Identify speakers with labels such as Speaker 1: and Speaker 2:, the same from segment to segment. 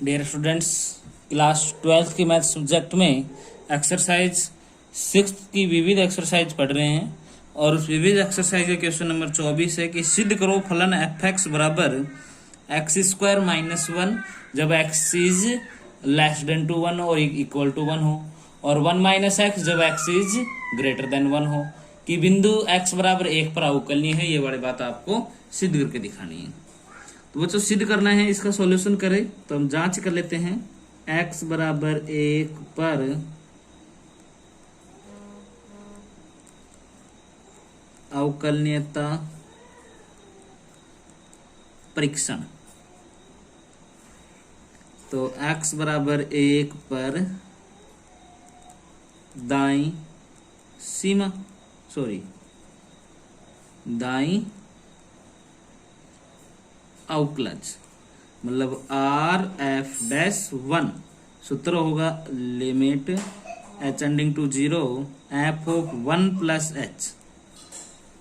Speaker 1: Dear students, class 12th की math subject में exercise 6 की विविध एक्सरसाइज पढ़ रहे हैं और उस विविध एक्सरसाइज का क्वेश्चन नंबर 24 है कि सिद्ध करो फलन एफ एक्स बराबर एक्स स्क्वायर माइनस वन जब x is less than two one और इक्वल टू वन हो, और वन माइनस एक्स जब x is greater than one हो, कि बिंदु एक्स बराबर एक पर अवकलनीय है। ये वाली बात आपको सिद्ध करके दिखानी है। तो बच्चों सिद्ध करना है, इसका सॉल्यूशन करें तो हम जांच कर लेते हैं। x बराबर एक पर अवकलनीयता परीक्षण। तो x बराबर एक पर दाई सीमा दाई अवकलज मतलब आर एफ डैश वन, सूत्र होगा limit h ending to zero f of one plus h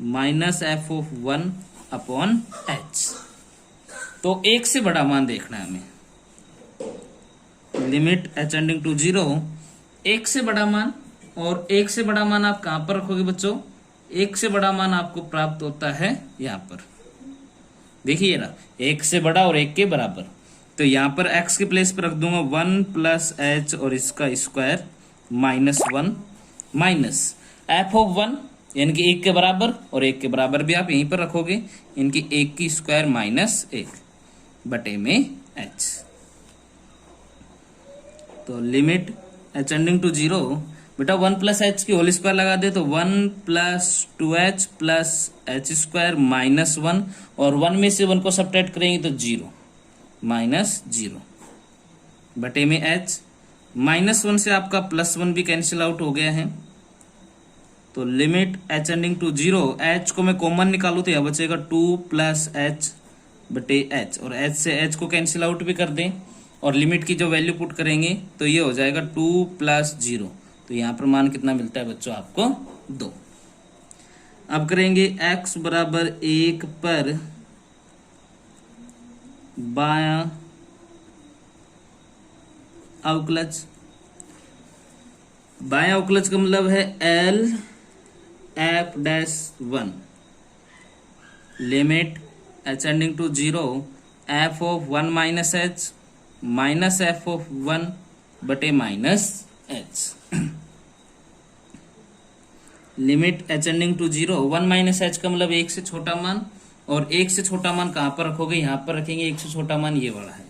Speaker 1: minus f of one upon h. तो एक से बड़ा मान देखना है हमें। Limit h ending to zero, एक से बड़ा मान, और एक से बड़ा मान आप कहां पर रखोगे बच्चों? एक से बड़ा मान आपको प्राप्त होता है यहां पर, देखिए ना, एक से बड़ा और एक के बराबर। तो यहां पर x के प्लेस पर रख दूंगा वन प्लस एच और इसका square minus one minus f of one यानी कि एक के बराबर, और एक के बराबर भी आप यहीं पर रखोगे, इनकी एक की स्क्वायर माइनस एक बटे में h। तो limit h ending to zero, बेटा वन प्लस एच की होल स्क्वायर लगा दे तो one plus two h plus h square minus one, और वन में से वन को सब्ट्रैक्ट करेंगे तो जीरो माइनस जीरो बटे में एच। माइनस वन से आपका प्लस वन भी कैंसिल आउट हो गया है। तो limit h ending to zero, h को मैं कॉमन निकालू तो यह बचेगा टू प्लस एच बटे एच, और एच से एच को कैंसिल आउट भी कर दें और लिमिट की जो वैल्यू पुट करेंगे तो ये हो जाएगा टू प्लस जीरो। तो यहां पर मान कितना मिलता है बच्चों आपको? दो। अब करेंगे x बराबर एक पर बायां अवकलज। बायां अवकलज का मतलब है l f dash one limit h ending to zero f of one minus h minus f of one बटे minus h. Limit h ending to zero, one minus h का मतलब एक से छोटा मान, और एक से छोटा मान कहां पर रखोगे? यहां पर रखेंगे। एक से छोटा मान ये वाला है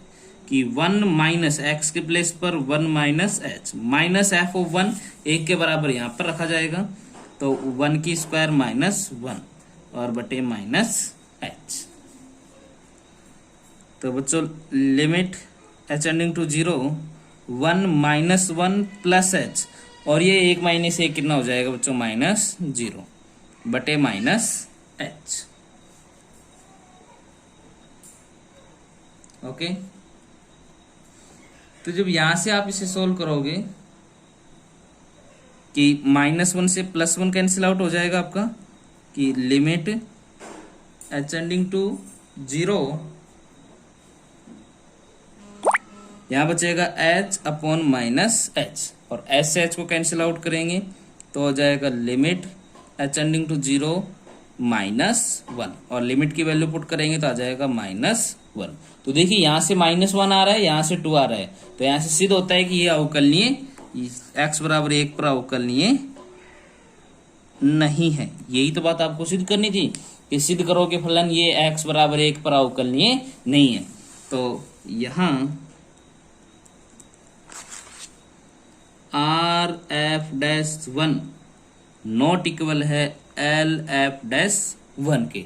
Speaker 1: कि वन माइनस एक्स के प्लेस पर one minus h minus f of one, एक के बराबर यहां पर रखा जाएगा तो वन की स्क्वायर माइनस वन और बटे माइनस एच। तो बच्चों limit h ending to zero one minus one plus h, और ये एक माइनस एक कितना हो जाएगा बच्चों? माइनस जीरो बटे माइनस एच। ओके, तो जब यहां से आप इसे सोल्व करोगे कि माइनस वन से प्लस वन कैंसिल आउट हो जाएगा आपका, कि limit h ending to zero, यहां बचेगा एच अपॉन माइनस एच, और एच से एच को कैंसिल आउट करेंगे तो हो जाएगा limit h ending to zero minus one, और लिमिट की वैल्यू पुट करेंगे तो आ जाएगा माइनस वन। तो देखिए यहां से माइनस वन आ रहा है, यहां से टू आ रहा है, तो यहां से सिद्ध होता है कि ये अवकलनीय एक्स बराबर एक पर अवकलनीय नहीं है। यही तो बात आपको सिद्ध करनी थी कि सिद्ध करो कि फलन ये एक्स बराबर एक पर अवकलनीय नहीं है। तो यहां R F dash one not equal है एल एफ डैश वन के,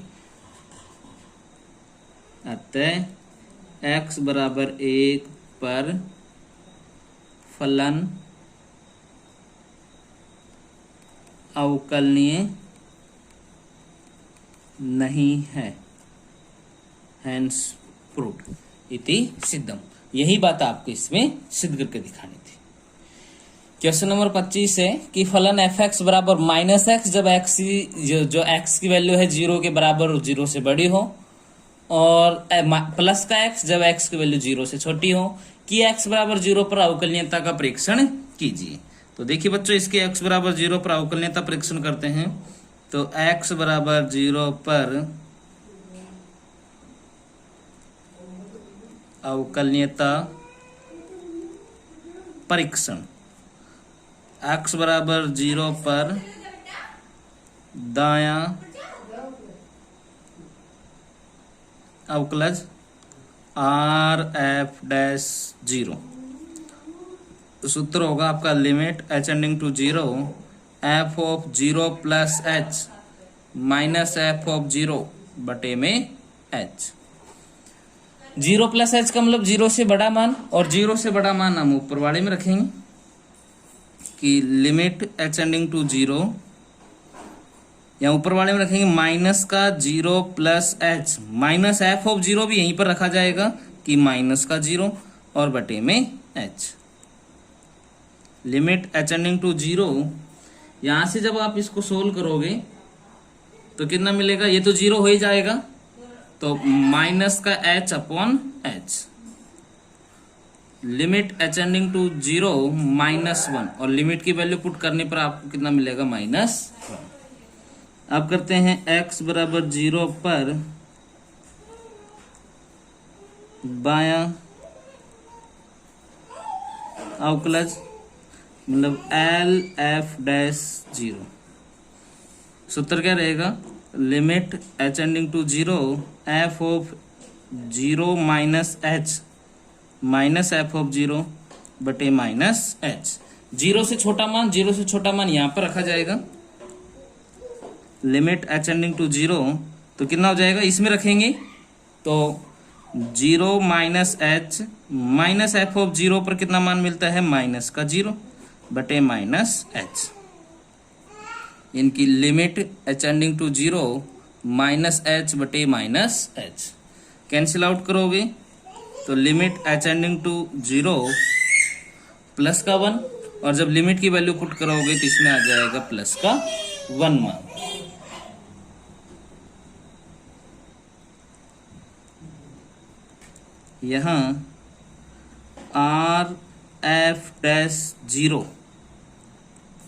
Speaker 1: अतः x बराबर एक पर फलन अवकलनीय नहीं है, हैंस प्रूव्ड इति सिद्धम। यही बात आपको इसमें सिद्ध करके दिखानी थी। क्वेश्चन नंबर 25 है कि फलन एफ एक्स बराबर माइनस एक्स जब एक्स जो एक्स की वैल्यू है जीरो के बराबर और जीरो से बड़ी हो, और प्लस का x जब x की वैल्यू 0 से छोटी हो, कि x बराबर 0 पर अवकलनीयता का परीक्षण कीजिए। तो देखिए बच्चों, इसके x बराबर 0 पर अवकलनीयता परीक्षण करते हैं। तो x बराबर 0 पर अवकलनीयता परीक्षण, x बराबर 0 पर दायां अवकलज आर एफ डैश 0। सूत्र होगा आपका limit h tending to 0 f of 0 plus h minus f of 0 बटे में h। 0 प्लस h का मतलब 0 से बड़ा मान, और 0 से बड़ा मान हम ऊपर वाले में रखेंगे कि लिमिट h टेंडिंग टू 0, या ऊपर वाले में रखेंगे माइनस का 0 plus h, minus f of 0 भी यहीं पर रखा जाएगा कि माइनस का 0 और बटे में h। Limit h tending to 0, यहां से जब आप इसको सोल्व करोगे तो कितना मिलेगा, ये तो 0 हो ही जाएगा, तो माइनस का h upon h। Limit h tending to 0 -1, और लिमिट की वैल्यू पुट करने पर आपको कितना मिलेगा, -1। अब करते हैं x बराबर 0 पर बायां अवकलज, मतलब एल एफ डैश 0। सूत्र क्या रहेगा, limit h tending to 0 f of 0 minus h minus f of 0 बटे माइनस h। 0 से छोटा मान, 0 से छोटा मान यहां पर रखा जाएगा। लिमिट h टेंडिंग टू 0, तो कितना हो जाएगा, इसमें रखेंगे तो 0 minus h minus f of 0 पर कितना मान मिलता है, माइनस का 0 बटे माइनस h। इनकी limit h tending to 0 minus h बटे माइनस h कैंसिल आउट करोगे तो limit h tending to 0 plus का 1, और जब लिमिट की वैल्यू पुट करोगे तो इसमें आ जाएगा प्लस का 1 मान। यहां R F dash 0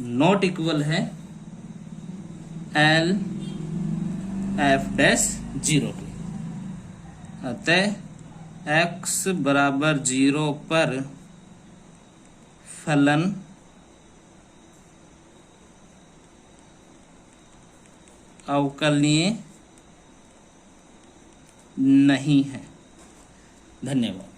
Speaker 1: not equal है एल एफ डैश 0 के, अतः x बराबर 0 पर फलन अवकलनीय नहीं है। धन्यवाद।